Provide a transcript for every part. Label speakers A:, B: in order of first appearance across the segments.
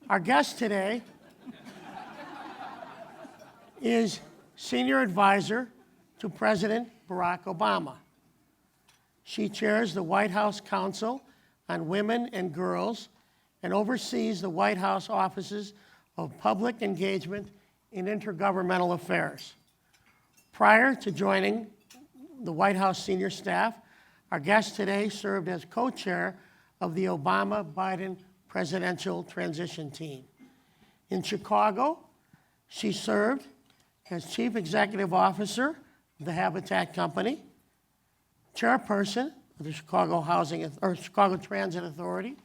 A: Our guest today is Senior Advisor to President Barack Obama. She chairs the White House Council on Women and Girls and oversees the White House offices of Public Engagement in Intergovernmental Affairs. Prior to joining the White House senior staff, our guest today served as co-chair of the Obama-Biden Presidential Transition Team. In Chicago, she served as Chief Executive Officer of the Habitat Company, Chairperson of the Chicago Transit Authority,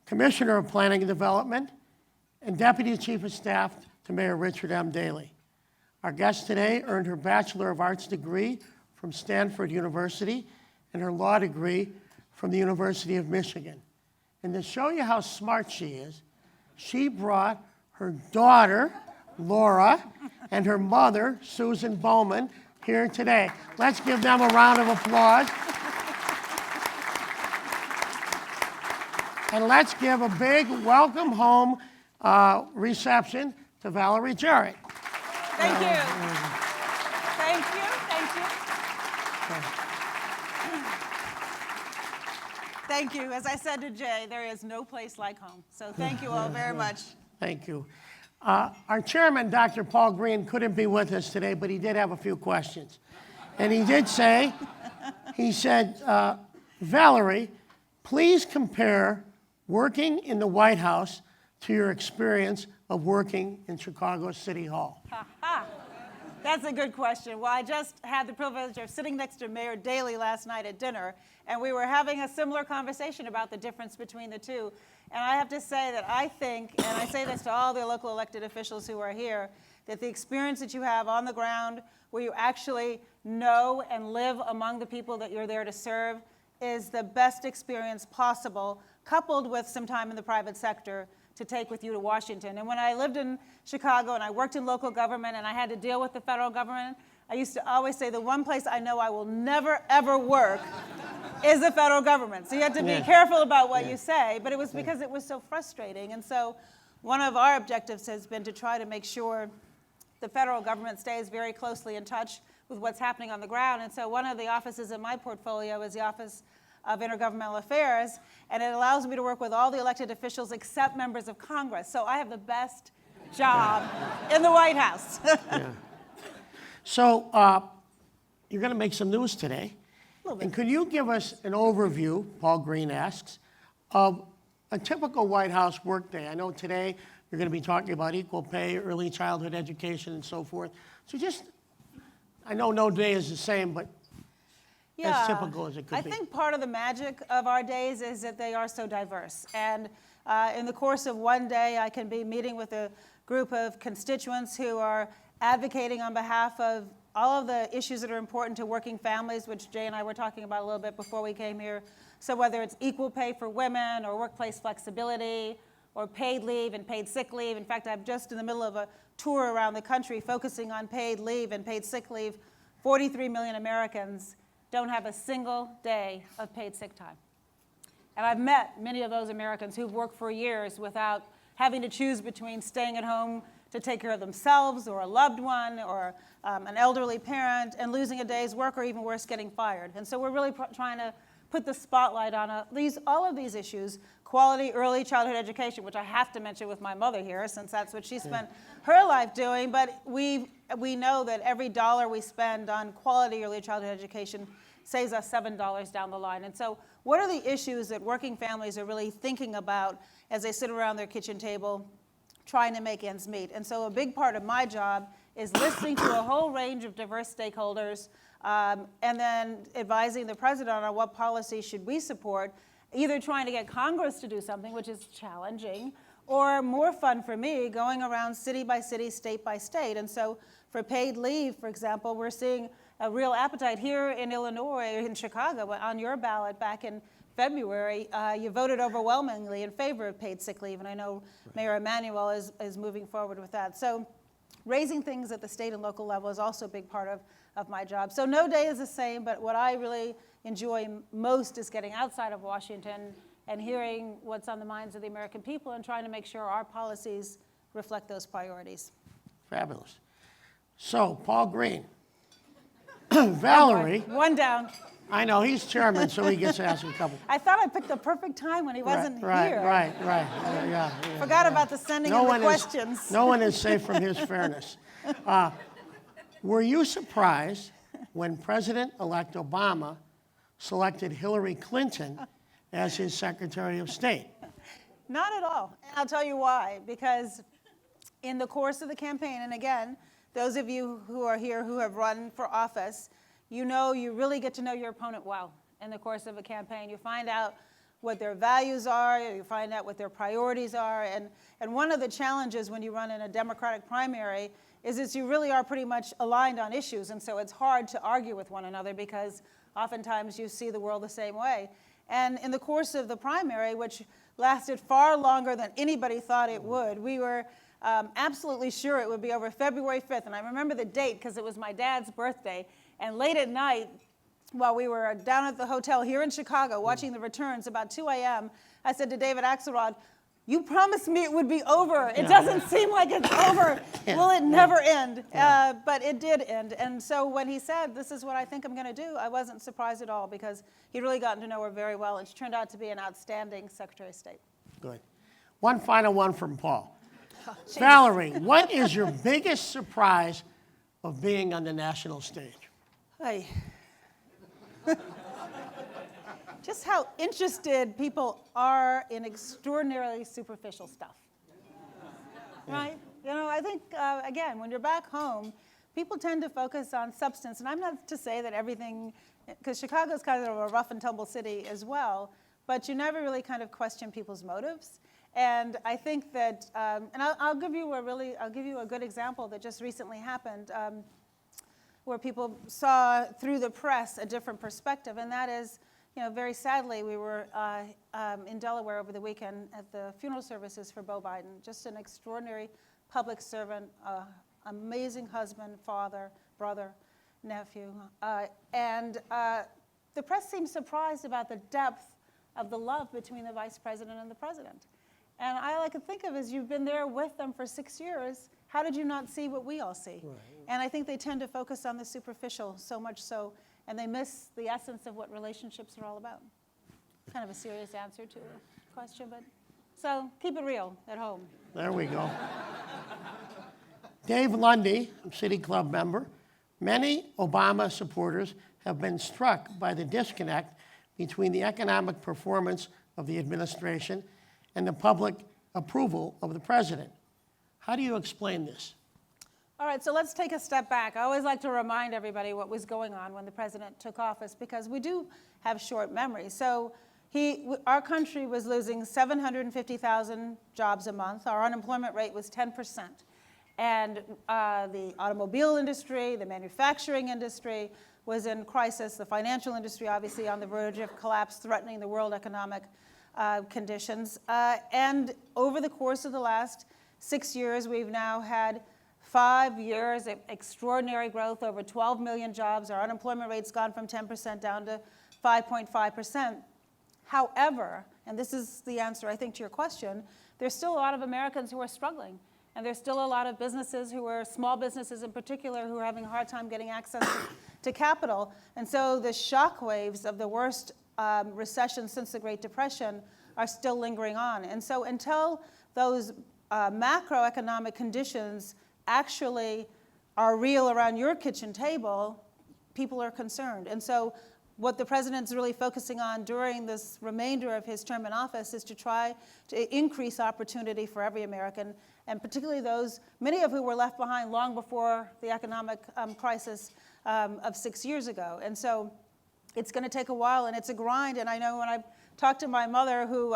A: Commissioner of Planning and Development, and Deputy Chief of Staff to Mayor Richard M. Daley. Our guest today earned her Bachelor of Arts degree from Stanford University and her law degree from the University of Michigan. And to show you how smart she is, she brought her daughter, Laura, and her mother, Susan Bowman, here today. Let's give them a round of applause. And let's give a big welcome home reception to Valerie Jarrett.
B: Thank you. Thank you. Thank you. As I said to Jay, there is no place like home. So thank you all very much.
A: Thank you. Our chairman, Dr. Paul Green, couldn't be with us today, but he did have a few questions. And he did say, he said, Valerie, please compare working in the White House to your experience of working in Chicago City Hall.
B: That's a good question. Well, I just had the privilege of sitting next to Mayor Daley last night at dinner, and we were having a similar conversation about the difference between the two. And I have to say that I think, and I say this to all the local elected officials who are here, that the experience that you have on the ground, where you actually know and live among the people that you're there to serve, is the best experience possible, coupled with some time in the private sector to take with you to Washington. And when I lived in Chicago and I worked in local government and I had to deal with the federal government, I used to always say the one place I know I will never, ever work is the federal government. So you have to be careful about what you say, but it was because it was so frustrating. And so one of our objectives has been to try to make sure the federal government stays very closely in touch with what's happening on the ground. And so one of the offices in my portfolio is the Office of Intergovernmental Affairs, and it allows me to work with all the elected officials except members of Congress. So I have the best job in the White House.
A: So you're going to make some news today. And could you give us an overview, Paul Green asks, of a typical White House workday? I know today you're going to be talking about equal pay, early childhood education, and so forth. So just, I know no day is the same, but as typical as it could be.
B: I think part of the magic of our days is that they are so diverse. And in the course of one day, I can be meeting with a group of constituents who are advocating on behalf of all of the issues that are important to working families, which Jay and I were talking about a little bit before we came here. So whether it's equal pay for women or workplace flexibility or paid leave and paid sick leave. In fact, I'm just in the middle of a tour around the country focusing on paid leave and paid sick leave. 43 million Americans don't have a single day of paid sick time. And I've met many of those Americans who've worked for years without having to choose between staying at home to take care of themselves or a loved one or an elderly parent and losing a day's work, or even worse, getting fired. And so we're really trying to put the spotlight on all of these issues. Quality early childhood education, which I have to mention with my mother here, since that's what she spent her life doing. But we know that every dollar we spend on quality early childhood education saves us $7 down the line. And so what are the issues that working families are really thinking about as they sit around their kitchen table trying to make ends meet? And so a big part of my job is listening to a whole range of diverse stakeholders and then advising the president on what policy should we support, either trying to get Congress to do something, which is challenging, or more fun for me, going around city by city, state by state. And so for paid leave, for example, we're seeing a real appetite here in Illinois, in Chicago, on your ballot back in February, you voted overwhelmingly in favor of paid sick leave, and I know Mayor Emanuel is moving forward with that. So raising things at the state and local level is also a big part of my job. So no day is the same, but what I really enjoy most is getting outside of Washington and hearing what's on the minds of the American people and trying to make sure our policies reflect those priorities.
A: Fabulous. So, Paul Green. Valerie.
B: One down.
A: I know, he's chairman, so he gets to ask a couple.
B: I thought I picked the perfect time when he wasn't here.
A: Right. Yeah.
B: Forgot about the sending of the questions.
A: No one is safe from his fairness. Were you surprised when President-elect Obama selected Hillary Clinton as his Secretary of State?
B: Not at all. And I'll tell you why. Because in the course of the campaign, and again, those of you who are here who have run for office, you know you really get to know your opponent well in the course of a campaign. You find out what their values are, you find out what their priorities are, and one of the challenges when you run in a Democratic primary is that you really are pretty much aligned on issues, and so it's hard to argue with one another because oftentimes you see the world the same way. And in the course of the primary, which lasted far longer than anybody thought it would, we were absolutely sure it would be over February 5th, and I remember the date because it was my dad's birthday. And late at night, while we were down at the hotel here in Chicago watching the returns, about 2 a.m., I said to David Axelrod, "You promised me it would be over. It doesn't seem like it's over. Will it never end?" But it did end. And so when he said, "This is what I think I'm going to do," I wasn't surprised at all because he'd really gotten to know her very well, and she turned out to be an outstanding Secretary of State.
A: Good. One final one from Paul. Valerie, what is your biggest surprise of being on the national stage?
B: Hey. Just how interested people are in extraordinarily superficial stuff, right? You know, I think, again, when you're back home, people tend to focus on substance. And I'm not to say that everything, because Chicago's kind of a rough and tumble city as well, but you never really kind of question people's motives. And I think that, and I'll give you a good example that just recently happened, where people saw through the press a different perspective, and that is, you know, very sadly, we were in Delaware over the weekend at the funeral services for Beau Biden, just an extraordinary public servant, amazing husband, father, brother, nephew, and the press seemed surprised about the depth of the love between the vice president and the president. And all I could think of is, you've been there with them for 6 years. How did you not see what we all see? Right. And I think they tend to focus on the superficial so much so, and they miss the essence of what relationships are all about. Kind of a serious answer to a question, but so keep it real at home.
A: There we go. Dave Lundy, City Club member. Many Obama supporters have been struck by the disconnect between the economic performance of the administration and the public approval of the president. How do you explain this?
B: All right, so let's take a step back. I always like to remind everybody what was going on when the president took office, because we do have short memory. So our country was losing 750,000 jobs a month. Our unemployment rate was 10%. And the automobile industry, the manufacturing industry was in crisis. The financial industry, obviously, on the verge of collapse, threatening the world economic conditions. And over the course of the last 6 years, we've now had 5 years of extraordinary growth, over 12 million jobs. Our unemployment rate's gone from 10% down to 5.5%. However, and this is the answer, I think, to your question, there's still a lot of Americans who are struggling. And there's still a lot of businesses who are, small businesses in particular, who are having a hard time getting access to capital. And so the shockwaves of the worst recession since the Great Depression are still lingering on. And so until those macroeconomic conditions actually are real around your kitchen table, people are concerned. And so what the president's really focusing on during this remainder of his term in office is to try to increase opportunity for every American, and particularly those, many of who were left behind long before the economic crisis of 6 years ago. And so it's going to take a while, and it's a grind. And I know when I talked to my mother, who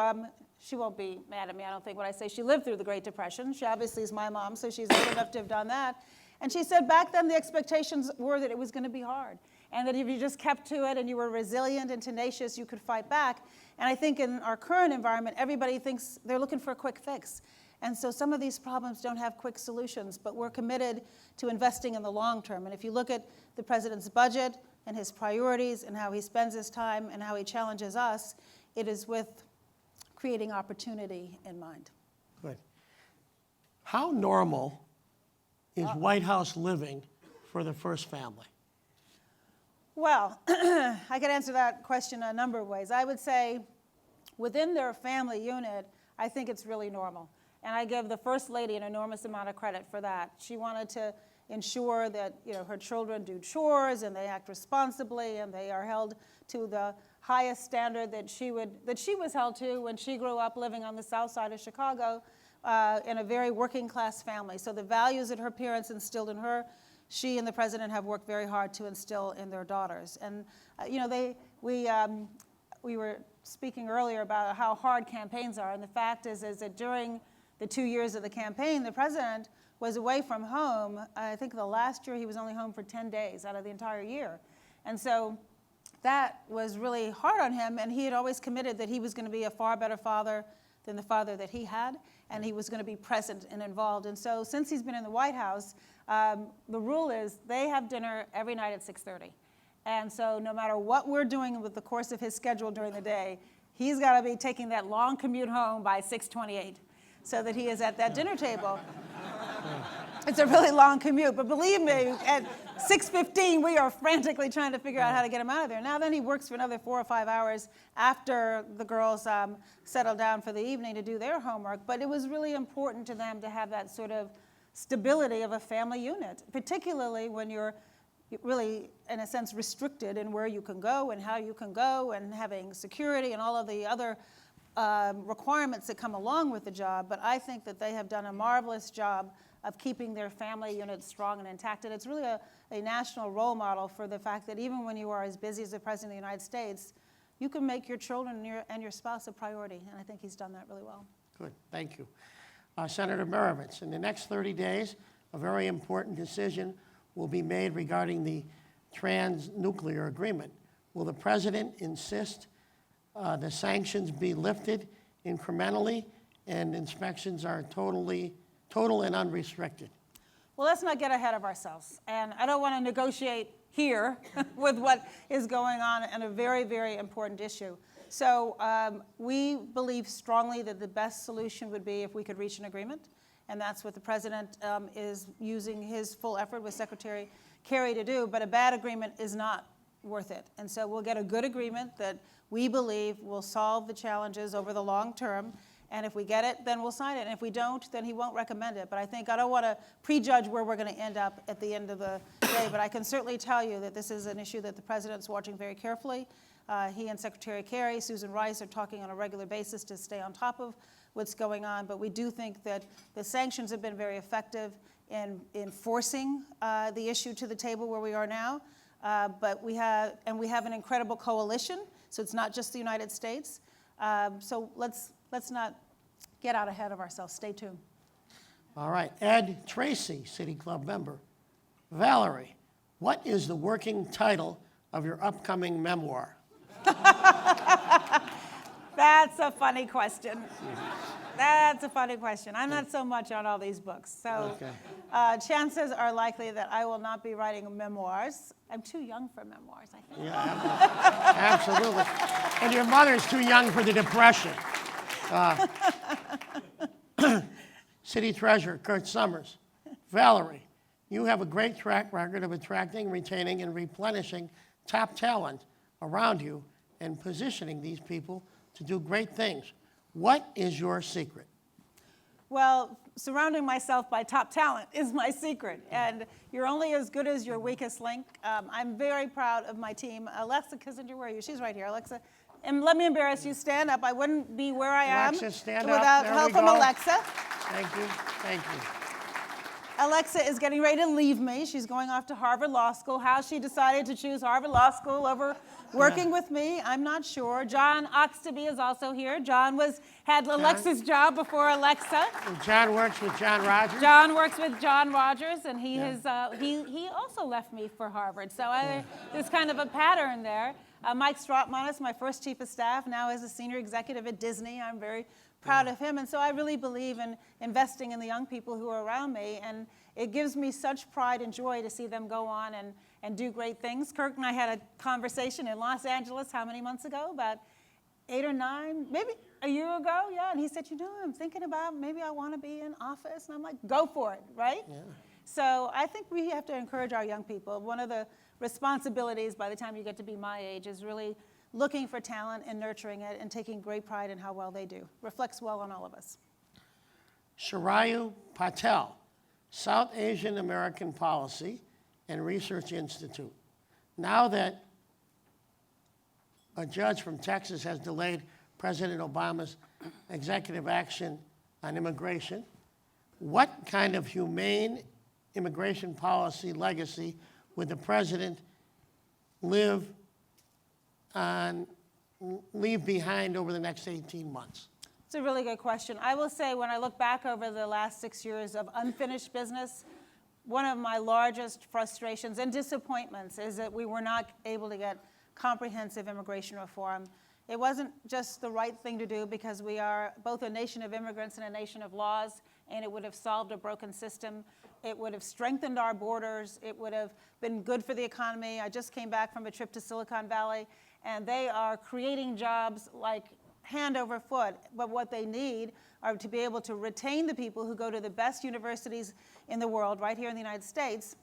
B: she won't be mad at me, I don't think, when I say she lived through the Great Depression. She obviously is my mom, so she's old enough to have done that. And she said back then the expectations were that it was going to be hard, and that if you just kept to it and you were resilient and tenacious, you could fight back. And I think in our current environment, everybody thinks they're looking for a quick fix. And so some of these problems don't have quick solutions, but we're committed to investing in the long term. And if you look at the president's budget and his priorities and how he spends his time and how he challenges us, it is with creating opportunity in mind.
A: Good. How normal is White House living for the first family?
B: Well, I could answer that question a number of ways. I would say within their family unit, I think it's really normal. And I give the First Lady an enormous amount of credit for that. She wanted to ensure that her children do chores and they act responsibly and they are held to the highest standard that she was held to when she grew up living on the south side of Chicago in a very working class family. So the values that her parents instilled in her, she and the president have worked very hard to instill in their daughters. And we were speaking earlier about how hard campaigns are, and the fact is that during the 2 years of the campaign, the president was away from home. I think the last year he was only home for 10 days out of the entire year. And so that was really hard on him, and he had always committed that he was going to be a far better father than the father that he had, and he was going to be present and involved. And so since he's been in the White House, the rule is they have dinner every night at 6:30. And so no matter what we're doing with the course of his schedule during the day, he's got to be taking that long commute home by 6:28 so that he is at that dinner table. It's a really long commute, but believe me, at 6:15, we are frantically trying to figure out how to get him out of there. Now then he works for another 4 or 5 hours after the girls settle down for the evening to do their homework. But it was really important to them to have that sort of stability of a family unit, particularly when you're really, in a sense, restricted in where you can go and how you can go and having security and all of the other requirements that come along with the job. But I think that they have done a marvelous job of keeping their family unit strong and intact. And it's really a national role model for the fact that even when you are as busy as the President of the United States, you can make your children and your spouse a priority. And I think he's done that really well.
A: Good, thank you. Senator Marovitz, in the next 30 days, a very important decision will be made regarding the trans-nuclear agreement. Will the President insist the sanctions be lifted incrementally and inspections are total and unrestricted?
B: Well, let's not get ahead of ourselves. And I don't want to negotiate here with what is going on in a very, very important issue. So we believe strongly that the best solution would be if we could reach an agreement. And that's what the President is using his full effort with Secretary Kerry to do. But a bad agreement is not worth it. And so we'll get a good agreement that we believe will solve the challenges over the long term. And if we get it, then we'll sign it. And if we don't, then he won't recommend it. But I think I don't want to prejudge where we're going to end up at the end of the day. But I can certainly tell you that this is an issue that the President's watching very carefully. He and Secretary Kerry, Susan Rice, are talking on a regular basis to stay on top of what's going on. But we do think that the sanctions have been very effective in forcing the issue to the table where we are now. But we have an incredible coalition. So it's not just the United States. So let's not get out ahead of ourselves. Stay tuned.
A: All right, Ed Tracy, City Club member. Valerie, what is the working title of your upcoming memoir?
B: That's a funny question. That's a funny question. I'm not so much on all these books. So chances are likely that I will not be writing memoirs. I'm too young for memoirs, I think.
A: Yeah, absolutely. And your mother's too young for the Depression. City Treasurer Kurt Summers. Valerie, you have a great track record of attracting, retaining, and replenishing top talent around you and positioning these people to do great things. What is your secret?
B: Well, surrounding myself by top talent is my secret, and you're only as good as your weakest link. I'm very proud of my team. Alexa Kissinger, where are you? She's right here. Alexa, and let me embarrass you. Stand up. I wouldn't be where I am without help from Alexa.
A: Thank you. Thank you.
B: Alexa is getting ready to leave me. She's going off to Harvard Law School. How she decided to choose Harvard Law School over working with me, I'm not sure. John Oxtoby is also here. John had Alexa's job before Alexa.
A: And John works with John Rogers.
B: John works with John Rogers, and he also left me for Harvard. So there's kind of a pattern there. Mike Strautmanis, my first chief of staff, now is a senior executive at Disney. I'm very proud of him. And so I really believe in investing in the young people who are around me. And it gives me such pride and joy to see them go on and do great things. Kirk and I had a conversation in Los Angeles how many months ago? About 8 or 9, maybe A year ago, yeah, and he said, I'm thinking about maybe I want to be in office, and I'm like, go for it, right?
A: Yeah.
B: So I think we have to encourage our young people. One of the responsibilities by the time you get to be my age is really looking for talent and nurturing it and taking great pride in how well they do. Reflects well on all of us.
A: Sharayu Patel, South Asian American Policy and Research Institute. Now that a judge from Texas has delayed President Obama's executive action on immigration, what kind of humane immigration policy legacy would the president leave behind over the next 18 months?
B: It's a really good question. I will say when I look back over the last 6 years of unfinished business, one of my largest frustrations and disappointments is that we were not able to get comprehensive immigration reform. It wasn't just the right thing to do because we are both a nation of immigrants and a nation of laws, and it would have solved a broken system. It would have strengthened our borders. It would have been good for the economy. I just came back from a trip to Silicon Valley, and they are creating jobs like hand over foot. But what they need are to be able to retain the people who go to the best universities in the world, right here in the United States.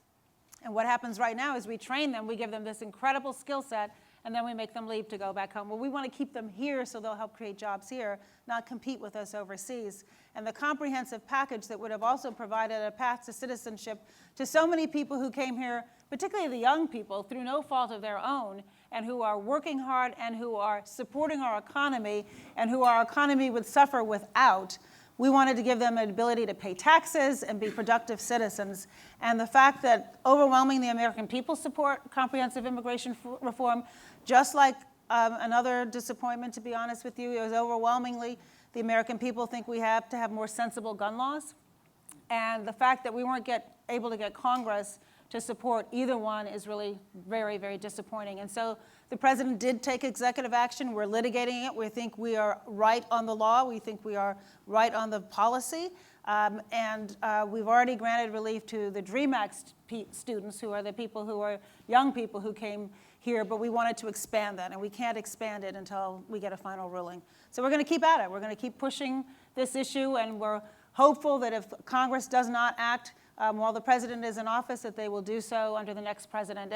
B: And what happens right now is we train them, we give them this incredible skill set, and then we make them leave to go back home. Well, we want to keep them here so they'll help create jobs here, not compete with us overseas. And the comprehensive package that would have also provided a path to citizenship to so many people who came here, particularly the young people, through no fault of their own, and who are working hard and who are supporting our economy and who our economy would suffer without. We wanted to give them an ability to pay taxes and be productive citizens. And the fact that overwhelmingly the American people support comprehensive immigration reform, just like another disappointment, to be honest with you, it was overwhelmingly the American people think we have to have more sensible gun laws. And the fact that we weren't able to get Congress to support either one is really very, very disappointing. And so the president did take executive action. We're litigating it. We think we are right on the law. We think we are right on the policy. We've already granted relief to the DREAM Act students, who are the people who are young people who came here, but we wanted to expand that, and we can't expand it until we get a final ruling. So we're going to keep at it. We're going to keep pushing this issue, and we're hopeful that if Congress does not act while the president is in office, that they will do so under the next president.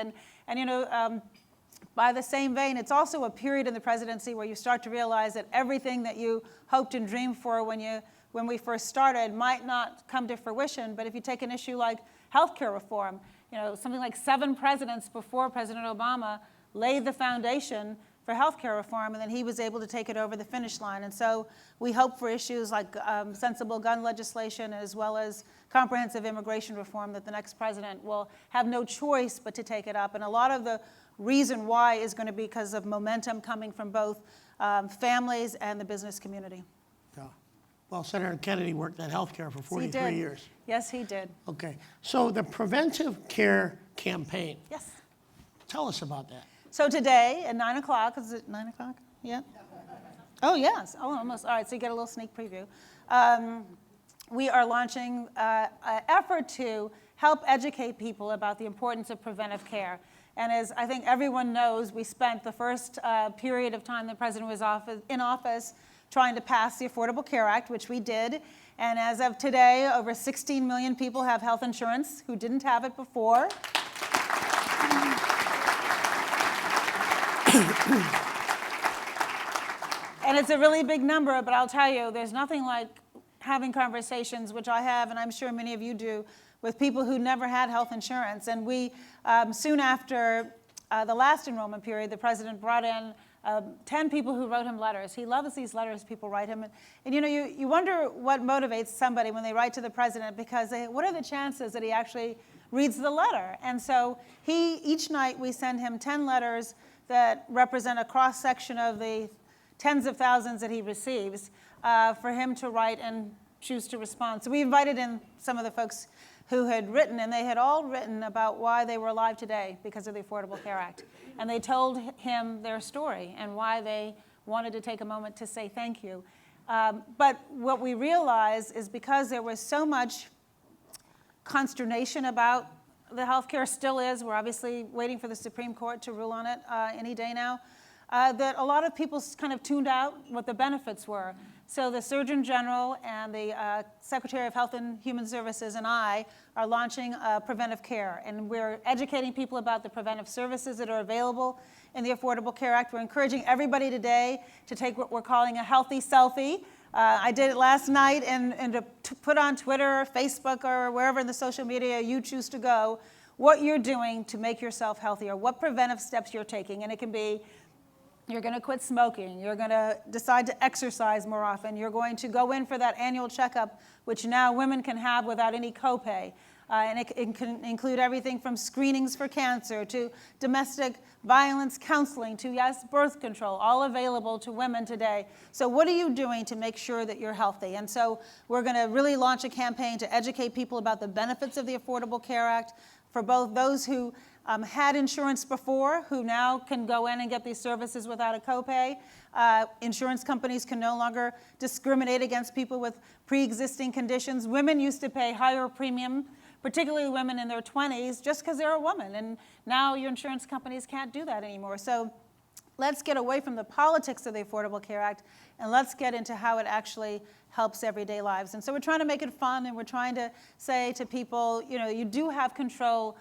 B: By the same vein, it's also a period in the presidency where you start to realize that everything that you hoped and dreamed for when we first started might not come to fruition. But if you take an issue like healthcare reform, something like 7 presidents before President Obama laid the foundation for healthcare reform, and then he was able to take it over the finish line. And so we hope for issues like sensible gun legislation as well as comprehensive immigration reform that the next president will have no choice but to take it up. And a lot of the reason why is going to be because of momentum coming from both families and the business community.
A: Yeah. Well, Senator Kennedy worked on healthcare for 43 years.
B: Yes, he did.
A: Okay. So the Preventive Care Campaign.
B: Yes.
A: Tell us about that.
B: So today at 9 o'clock, is it 9 o'clock? Yeah? Oh, yes. Oh, almost. All right, so you get a little sneak preview. We are launching an effort to help educate people about the importance of preventive care. And as I think everyone knows, we spent the first period of time the president was in office trying to pass the Affordable Care Act, which we did. And as of today, over 16 million people have health insurance who didn't have it before. And it's a really big number, but I'll tell you, there's nothing like having conversations, which I have, and I'm sure many of you do, with people who never had health insurance. And we, soon after the last enrollment period, the president brought in 10 people who wrote him letters. He loves these letters people write him. And you wonder what motivates somebody when they write to the president, because what are the chances that he actually reads the letter? And so each night we send him 10 letters that represent a cross-section of the tens of thousands that he receives for him to write and choose to respond. So we invited in some of the folks who had written, and they had all written about why they were alive today because of the Affordable Care Act. And they told him their story and why they wanted to take a moment to say thank you. But what we realized is because there was so much consternation about the healthcare, still is, we're obviously waiting for the Supreme Court to rule on it any day now, that a lot of people kind of tuned out what the benefits were. So the Surgeon General and the Secretary of Health and Human Services and I are launching preventive care. And we're educating people about the preventive services that are available in the Affordable Care Act. We're encouraging everybody today to take what we're calling a healthy selfie. I did it last night, and to put on Twitter or Facebook or wherever in the social media you choose to go, what you're doing to make yourself healthier, what preventive steps you're taking. And it can be, you're going to quit smoking, you're going to decide to exercise more often, you're going to go in for that annual checkup, which now women can have without any copay. And it can include everything from screenings for cancer to domestic violence counseling to, yes, birth control, all available to women today. So what are you doing to make sure that you're healthy? And so we're going to really launch a campaign to educate people about the benefits of the Affordable Care Act for both those who had insurance before, who now can go in and get these services without a copay. Insurance companies can no longer discriminate against people with pre-existing conditions. Women used to pay higher premium, particularly women in their 20s, just because they're a woman. And now your insurance companies can't do that anymore. So let's get away from the politics of the Affordable Care Act, and let's get into how it actually helps everyday lives. And so we're trying to make it fun, and we're trying to say to people, you know, you do have control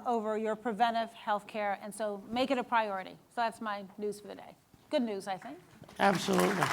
B: over your preventive health care, and so make it a priority. So that's my news for the day. Good news, I think.
A: Absolutely.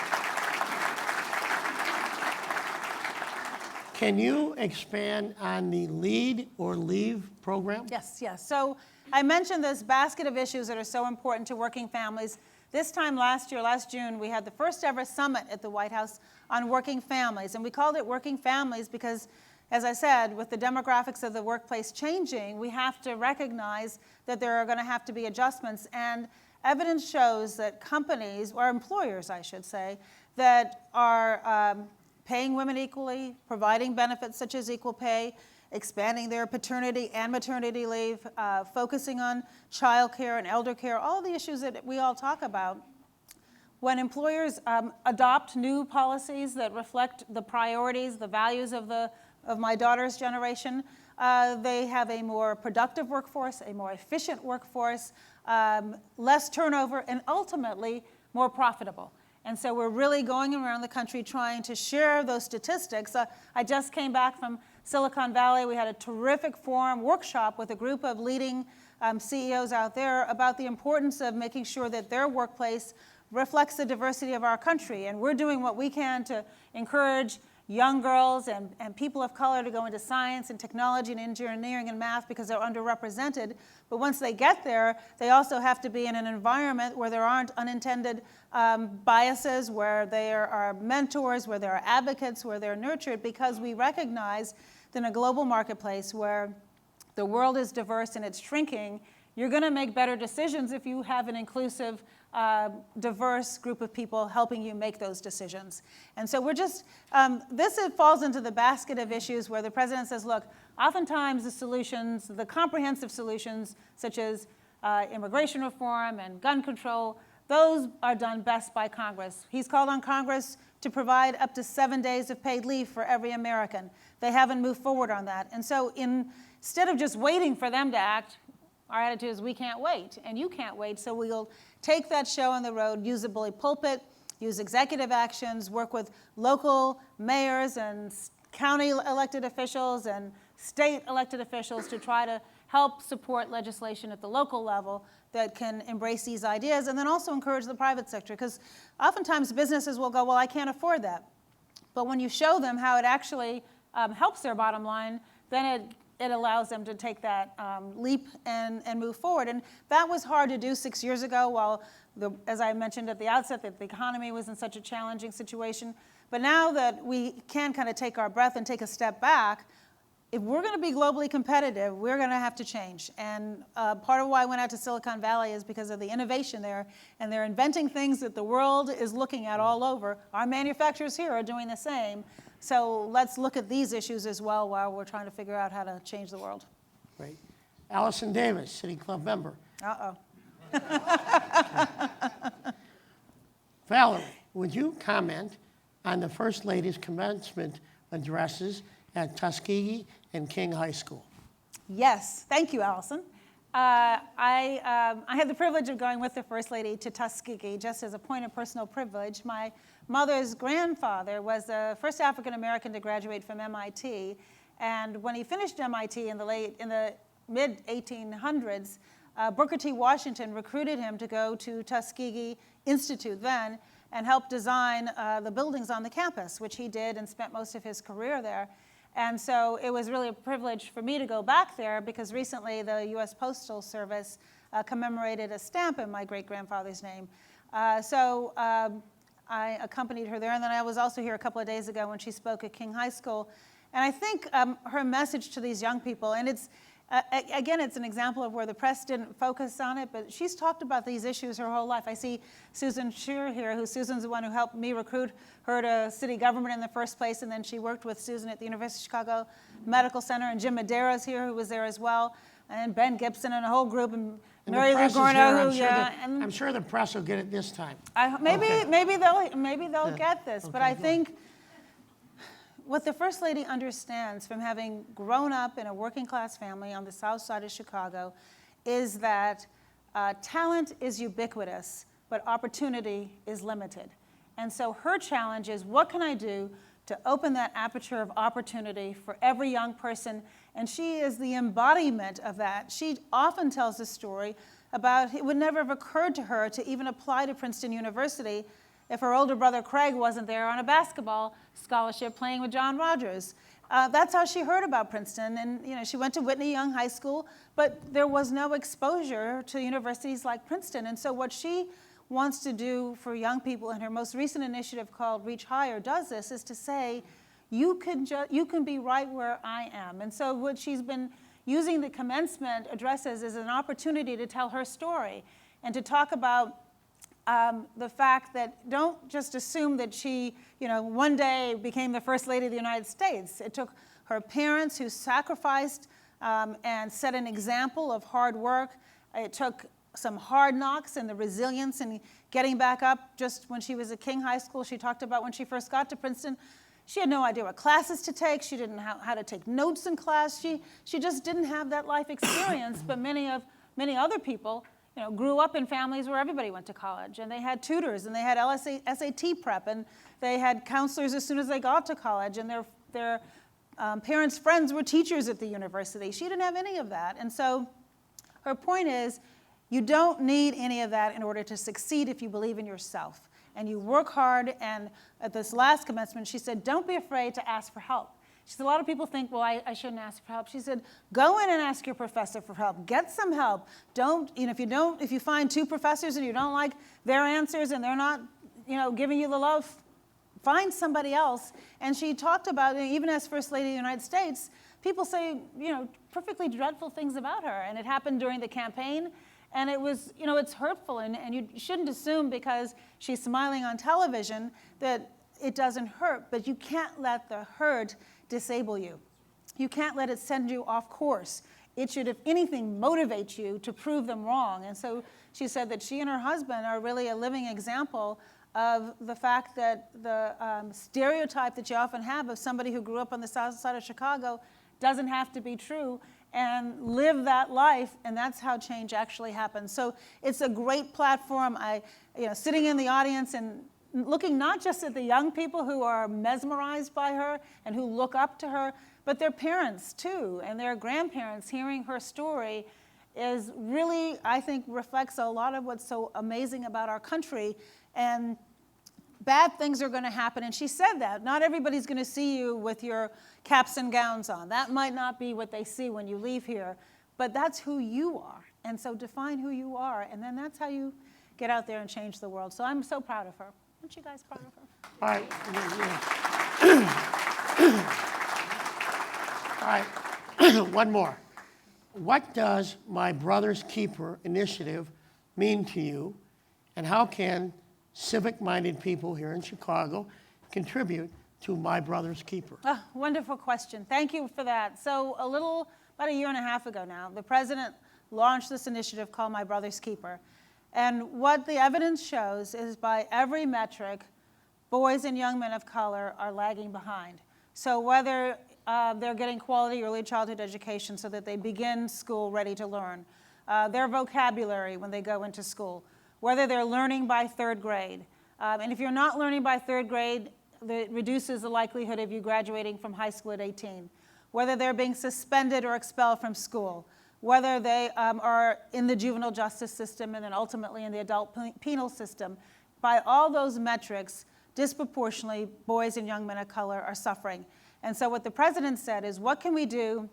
A: Can you expand on the Lead or Leave program?
B: Yes. So I mentioned this basket of issues that are so important to working families. This time last year, last June, we had the first ever summit at the White House on working families. And we called it Working Families because, as I said, with the demographics of the workplace changing, we have to recognize that there are going to have to be adjustments. And evidence shows that companies, or employers, I should say, that are paying women equally, providing benefits such as equal pay, expanding their paternity and maternity leave, focusing on child care and elder care, all the issues that we all talk about. When employers adopt new policies that reflect the priorities, the values of my daughter's generation, they have a more productive workforce, a more efficient workforce, less turnover, and ultimately more profitable. And so we're really going around the country trying to share those statistics. I just came back from Silicon Valley. We had a terrific forum workshop with a group of leading CEOs out there about the importance of making sure that their workplace reflects the diversity of our country. And we're doing what we can to encourage young girls and people of color to go into science and technology and engineering and math because they're underrepresented. But once they get there, they also have to be in an environment where there aren't unintended biases, where there are mentors, where there are advocates, where they're nurtured, because we recognize that in a global marketplace where the world is diverse and it's shrinking, you're going to make better decisions if you have an inclusive, diverse group of people helping you make those decisions. And so we're just, this falls into the basket of issues where the president says, look, oftentimes the solutions, the comprehensive solutions, such as immigration reform and gun control, those are done best by Congress. He's called on Congress to provide up to 7 days of paid leave for every American. They haven't moved forward on that. And so instead of just waiting for them to act, our attitude is we can't wait, and you can't wait, so we'll take that show on the road, use a bully pulpit, use executive actions, work with local mayors and county elected officials and state elected officials to try to help support legislation at the local level that can embrace these ideas, and then also encourage the private sector, because oftentimes businesses will go, well, I can't afford that. But when you show them how it actually helps their bottom line, then it allows them to take that leap and move forward. And that was hard to do 6 years ago while, as I mentioned at the outset, that the economy was in such a challenging situation. But now that we can kind of take our breath and take a step back, if we're going to be globally competitive, we're going to have to change. And part of why I went out to Silicon Valley is because of the innovation there. And they're inventing things that the world is looking at all over. Our manufacturers here are doing the same. So let's look at these issues as well while we're trying to figure out how to change the world.
A: Great. Allison Davis, City Club member.
B: Uh-oh.
A: Valerie, would you comment on the First Lady's commencement addresses at Tuskegee and King High School?
B: Yes, thank you, Allison. I had the privilege of going with the First Lady to Tuskegee, just as a point of personal privilege. My mother's grandfather was the first African American to graduate from MIT, and when he finished MIT in the mid 1800s, Booker T. Washington recruited him to go to Tuskegee Institute then and help design the buildings on the campus, which he did and spent most of his career there. And so it was really a privilege for me to go back there because recently the U.S. Postal Service commemorated a stamp in my great-grandfather's name. So I accompanied her there, and then I was also here a couple of days ago when she spoke at King High School. And I think her message to these young people, and it's, again, it's an example of where the press didn't focus on it, but she's talked about these issues her whole life. I see Susan Scheer here, Susan's the one who helped me recruit her to city government in the first place, and then she worked with Susan at the University of Chicago Medical Center, and Jim Madera's here, who was there as well, and Ben Gibson and a whole group, and Mary Lou Gorno, who,
A: I'm sure the press will get it this time.
B: Maybe they'll get this, but I
A: good.
B: think what the First Lady understands from having grown up in a working class family on the south side of Chicago is that talent is ubiquitous, but opportunity is limited. And so her challenge is, what can I do to open that aperture of opportunity for every young person? And she is the embodiment of that. She often tells a story about it would never have occurred to her to even apply to Princeton University if her older brother Craig wasn't there on a basketball scholarship playing with John Rogers. That's how she heard about Princeton. And she went to Whitney Young High School, but there was no exposure to universities like Princeton. And so what she wants to do for young people, and her most recent initiative called Reach Higher does this, is to say, you can be right where I am. And so what she's been using the commencement addresses as an opportunity to tell her story and to talk about the fact that don't just assume that she, one day became the First Lady of the United States. It took her parents who sacrificed and set an example of hard work. It took some hard knocks and the resilience and getting back up. Just when she was at King High School, she talked about when she first got to Princeton, she had no idea what classes to take. She didn't know how to take notes in class. She just didn't have that life experience. But many other people grew up in families where everybody went to college, and they had tutors, and they had SAT prep, and they had counselors as soon as they got to college, and their parents' friends were teachers at the university. She didn't have any of that. And so her point is, you don't need any of that in order to succeed if you believe in yourself. And you work hard, and at this last commencement, she said, don't be afraid to ask for help. She said, a lot of people think, well, I shouldn't ask for help. She said, go in and ask your professor for help. Get some help. If you find two professors and you don't like their answers and they're not, giving you the love, find somebody else. And she talked about, even as First Lady of the United States, people say, perfectly dreadful things about her. And it happened during the campaign. And it was, it's hurtful. And you shouldn't assume because she's smiling on television that it doesn't hurt. But you can't let the hurt disable you. You can't let it send you off course. It should, if anything, motivate you to prove them wrong. And so she said that she and her husband are really a living example of the fact that the stereotype that you often have of somebody who grew up on the south side of Chicago doesn't have to be true, and live that life, and that's how change actually happens. So it's a great platform. Sitting in the audience and looking not just at the young people who are mesmerized by her and who look up to her, but their parents too, and their grandparents. Hearing her story is really, I think, reflects a lot of what's so amazing about our country. And bad things are going to happen, and she said that. Not everybody's going to see you with your caps and gowns on. That might not be what they see when you leave here, but that's who you are. And so define who you are, and then that's how you get out there and change the world. So I'm so proud of her. Aren't you guys proud of her?
A: All right. All right. One more. What does My Brother's Keeper initiative mean to you, and how can civic-minded people here in Chicago contribute to My Brother's Keeper?
B: Oh, wonderful question. Thank you for that. So about a year and a half ago now, the president launched this initiative called My Brother's Keeper. And what the evidence shows is by every metric, boys and young men of color are lagging behind. So whether they're getting quality early childhood education so that they begin school ready to learn, their vocabulary when they go into school, whether they're learning by third grade. And if you're not learning by third grade, it reduces the likelihood of you graduating from high school at 18. Whether they're being suspended or expelled from school, whether they are in the juvenile justice system and then ultimately in the adult penal system. By all those metrics, disproportionately, boys and young men of color are suffering. And so what the president said is, what can we do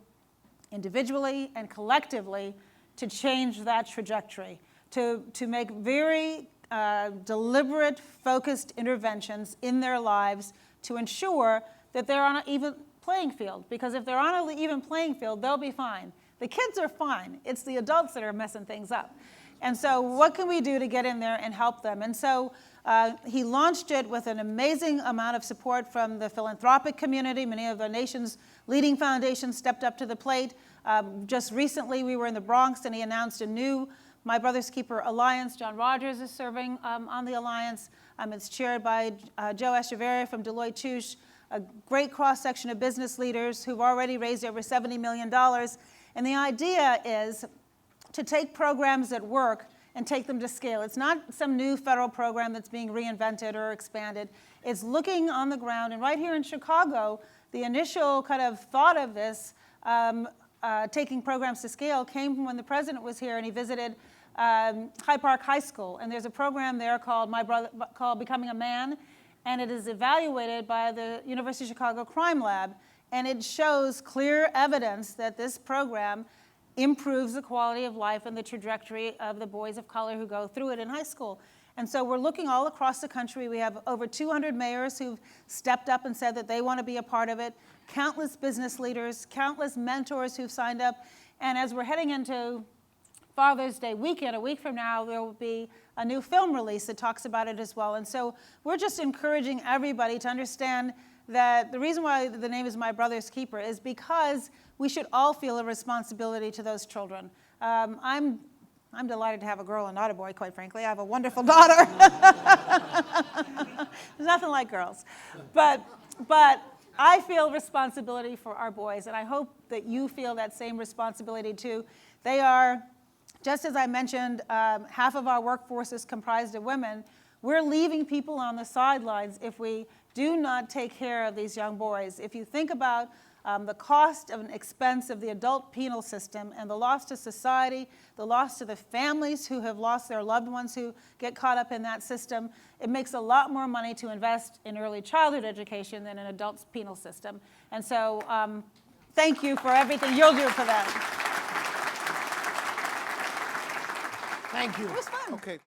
B: individually and collectively to change that trajectory, to make very deliberate, focused interventions in their lives to ensure that they're on an even playing field. Because if they're on an even playing field, they'll be fine. The kids are fine. It's the adults that are messing things up. And so what can we do to get in there and help them? And so he launched it with an amazing amount of support from the philanthropic community. Many of the nation's leading foundations stepped up to the plate. Just recently, we were in the Bronx, and he announced a new My Brother's Keeper Alliance. John Rogers is serving on the alliance. It's chaired by Joe Echeverria from Deloitte Touche, a great cross-section of business leaders who've already raised over $70 million. And the idea is to take programs that work and take them to scale. It's not some new federal program that's being reinvented or expanded. It's looking on the ground. And right here in Chicago, the initial kind of thought of this, taking programs to scale, came from when the president was here and he visited Hyde Park High School. And there's a program there called Becoming a Man. And it is evaluated by the University of Chicago Crime Lab. And it shows clear evidence that this program improves the quality of life and the trajectory of the boys of color who go through it in high school. And so we're looking all across the country. We have over 200 mayors who've stepped up and said that they want to be a part of it, countless business leaders, countless mentors who've signed up. And as we're heading into Father's Day weekend, a week from now, there will be a new film release that talks about it as well. And so we're just encouraging everybody to understand that the reason why the name is My Brother's Keeper is because we should all feel a responsibility to those children. I'm delighted to have a girl and not a boy, quite frankly. I have a wonderful daughter. There's nothing like girls. But I feel responsibility for our boys, and I hope that you feel that same responsibility too. They are, just as I mentioned, half of our workforce is comprised of women. We're leaving people on the sidelines if we do not take care of these young boys. If you think about the cost and expense of the adult penal system and the loss to society, the loss to the families who have lost their loved ones who get caught up in that system, it makes a lot more money to invest in early childhood education than an adult penal system. And so thank you for everything you'll do for them.
A: Thank you.
B: It was fun.
C: Okay.